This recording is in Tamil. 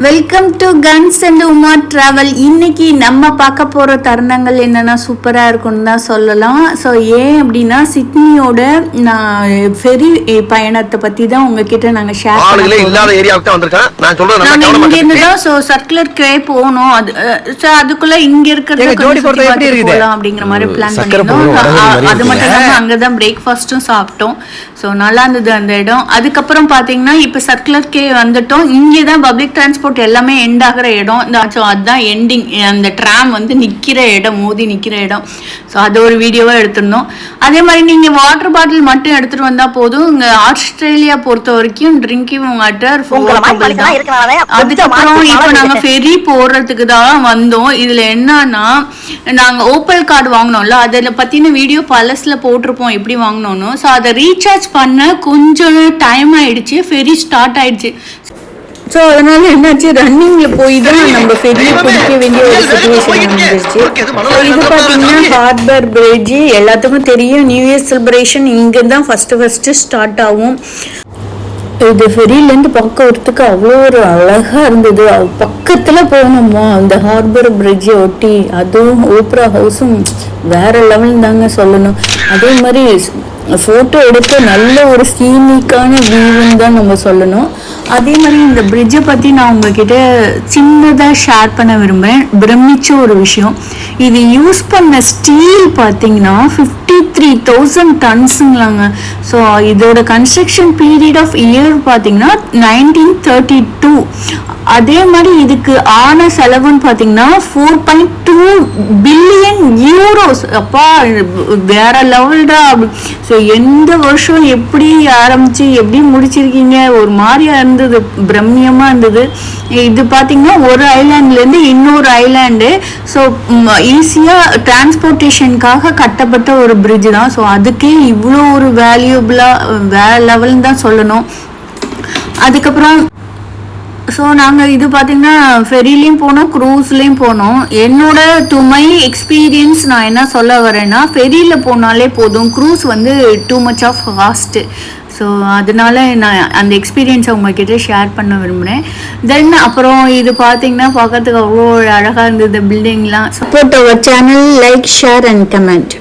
வெல்கம் டு கன்ஸ் அண்ட் உமா டிராவல். இன்னைக்கு நம்ம பார்க்க போகிற தருணங்கள் என்னென்னா சூப்பராக இருக்கும்னு தான் சொல்லலாம். ஸோ ஏன் அப்படின்னா சிட்னியோட நான் ஃபெரி பயணத்தை பற்றி தான் உங்ககிட்ட நாங்கள் ஷேர் நாங்கள் இங்கேருந்து தான் ஸோ சர்க்குலர் கே போகணும். அது ஸோ அதுக்குள்ளே இங்கே இருக்கிறது போகலாம் அப்படிங்கிற மாதிரி பிளான் பண்ணியிருந்தோம். அது மட்டும் இல்லாமல் அங்கே தான் பிரேக்ஃபாஸ்ட்டும் சாப்பிட்டோம். ஸோ நல்லா இருந்தது அந்த இடம். அதுக்கப்புறம் பார்த்தீங்கன்னா இப்போ சர்க்குலர் கே வந்துட்டோம். இங்கே தான் பப்ளிக் டிரான்ஸ்போர்ட் எல்லாமே எண்ட் ஆகிற இடம். ஸோ அதுதான் எண்டிங். அந்த ட்ராம் வந்து நிற்கிற இடம், மோதி நிற்கிற இடம். ஸோ அது ஒரு வீடியோவாக எடுத்திருந்தோம். அதே மாதிரி நீங்கள் வாட்டர் பாட்டில் மட்டும் எடுத்துகிட்டு வந்தால் போதும். இங்கே ஆஸ்திரேலியா பொறுத்த வரைக்கும் ட்ரிங்கிங் வாட்டர் தான். அதுக்கப்புறம் இப்போ நாங்கள் ஃபெரி போடுறதுக்கு தான் வந்தோம். இதில் என்னன்னா நாங்கள் ஓப்பல் கார்டு வாங்கினோம்ல, அதில் பற்றின வீடியோ பலஸில் போட்டிருப்போம் எப்படி வாங்கினோன்னு. ஸோ அதை ரீசார்ஜ் பண்ண கொஞ்சம் டைம் ஆயிடுச்சு, ஃபெரி ஸ்டார்ட் ஆயிடுச்சு. ஸோ அதனால என்னாச்சு, ரன்னிங்கில் போய் தான் நம்ம ஃபெரியை பிடிக்க வேண்டிய ஒரு சுச்சுவேஷன் வந்துருச்சு. ஸோ இது பார்த்தீங்கன்னா ஹார்பர் பிரிட்ஜ் எல்லாத்துக்கும் தெரியும். நியூ இயர் செலிப்ரேஷன் இங்கே தான் ஃபஸ்ட்டு ஸ்டார்ட் ஆகும். இது ஃபெரியிலேருந்து பார்க்கறதுக்கு அவ்வளோ ஒரு அழகாக இருந்தது. பக்கத்தில் போகணுமா அந்த ஹார்பர் பிரிட்ஜை ஒட்டி. அதுவும் ஓப்ரா ஹவுஸும் வேற லெவல் தாங்க சொல்லணும். அதே மாதிரி ஃபோட்டோ எடுக்க நல்ல ஒரு சீனிக்கான வியூன்னு தான் நம்ம சொல்லணும். அதே மாதிரி இந்த பிரிட்ஜை பற்றி நான் உங்ககிட்ட சின்னதாக ஷேர் பண்ண விரும்புகிறேன். பிரமிச்ச ஒரு விஷயம், இது யூஸ் பண்ண ஸ்டீல் பார்த்தீங்கன்னா 53,000 டன்ஸுங்களாங்க. ஸோ இதோட கன்ஸ்ட்ரக்ஷன் பீரியட் ஆஃப் இயர் பார்த்தீங்கன்னா 1932. அதே மாதிரி இதுக்கு ஆன செலவுன்னு பார்த்தீங்கன்னா 4.2 பில்லியன் யூரோஸ். அப்பா வேற லெவல்டா. ஸோ எந்த வருஷம் எப்படி ஆரம்பிச்சு எப்படி முடிச்சிருக்கீங்க, ஒரு மாதிரியா இருந்தது, பிரம்மியமாக இருந்தது. இது பார்த்தீங்கன்னா ஒரு ஐலாண்ட்லேருந்து இன்னொரு ஐலாண்டு. ஸோ ஈஸியாக டிரான்ஸ்போர்ட்டேஷனுக்காக கட்டப்பட்ட ஒரு பிரிட்ஜ் தான். ஸோ அதுக்கே இவ்வளோ ஒரு வேல்யூபிளாக வேற லெவல்னு தான் சொல்லணும். அதுக்கப்புறம் ஸோ நாங்கள் இது பார்த்தீங்கன்னா ஃபெரிலையும் போனோம், க்ரூஸ்லேயும் போனோம். என்னோட டு மை எக்ஸ்பீரியன்ஸ் நான் என்ன சொல்ல வரேன்னா, ஃபெரியில் போனாலே போதும், க்ரூஸ் வந்து too much of cost. So அதனால நான் அந்த எக்ஸ்பீரியன்ஸை உங்ககிட்ட ஷேர் பண்ண விரும்புகிறேன். தென் அப்புறம் இது பார்த்தீங்கன்னா பார்க்கறதுக்கு அவ்வளோ அழகாக இருந்தது பில்டிங்லாம். Support our channel, like, share and comment.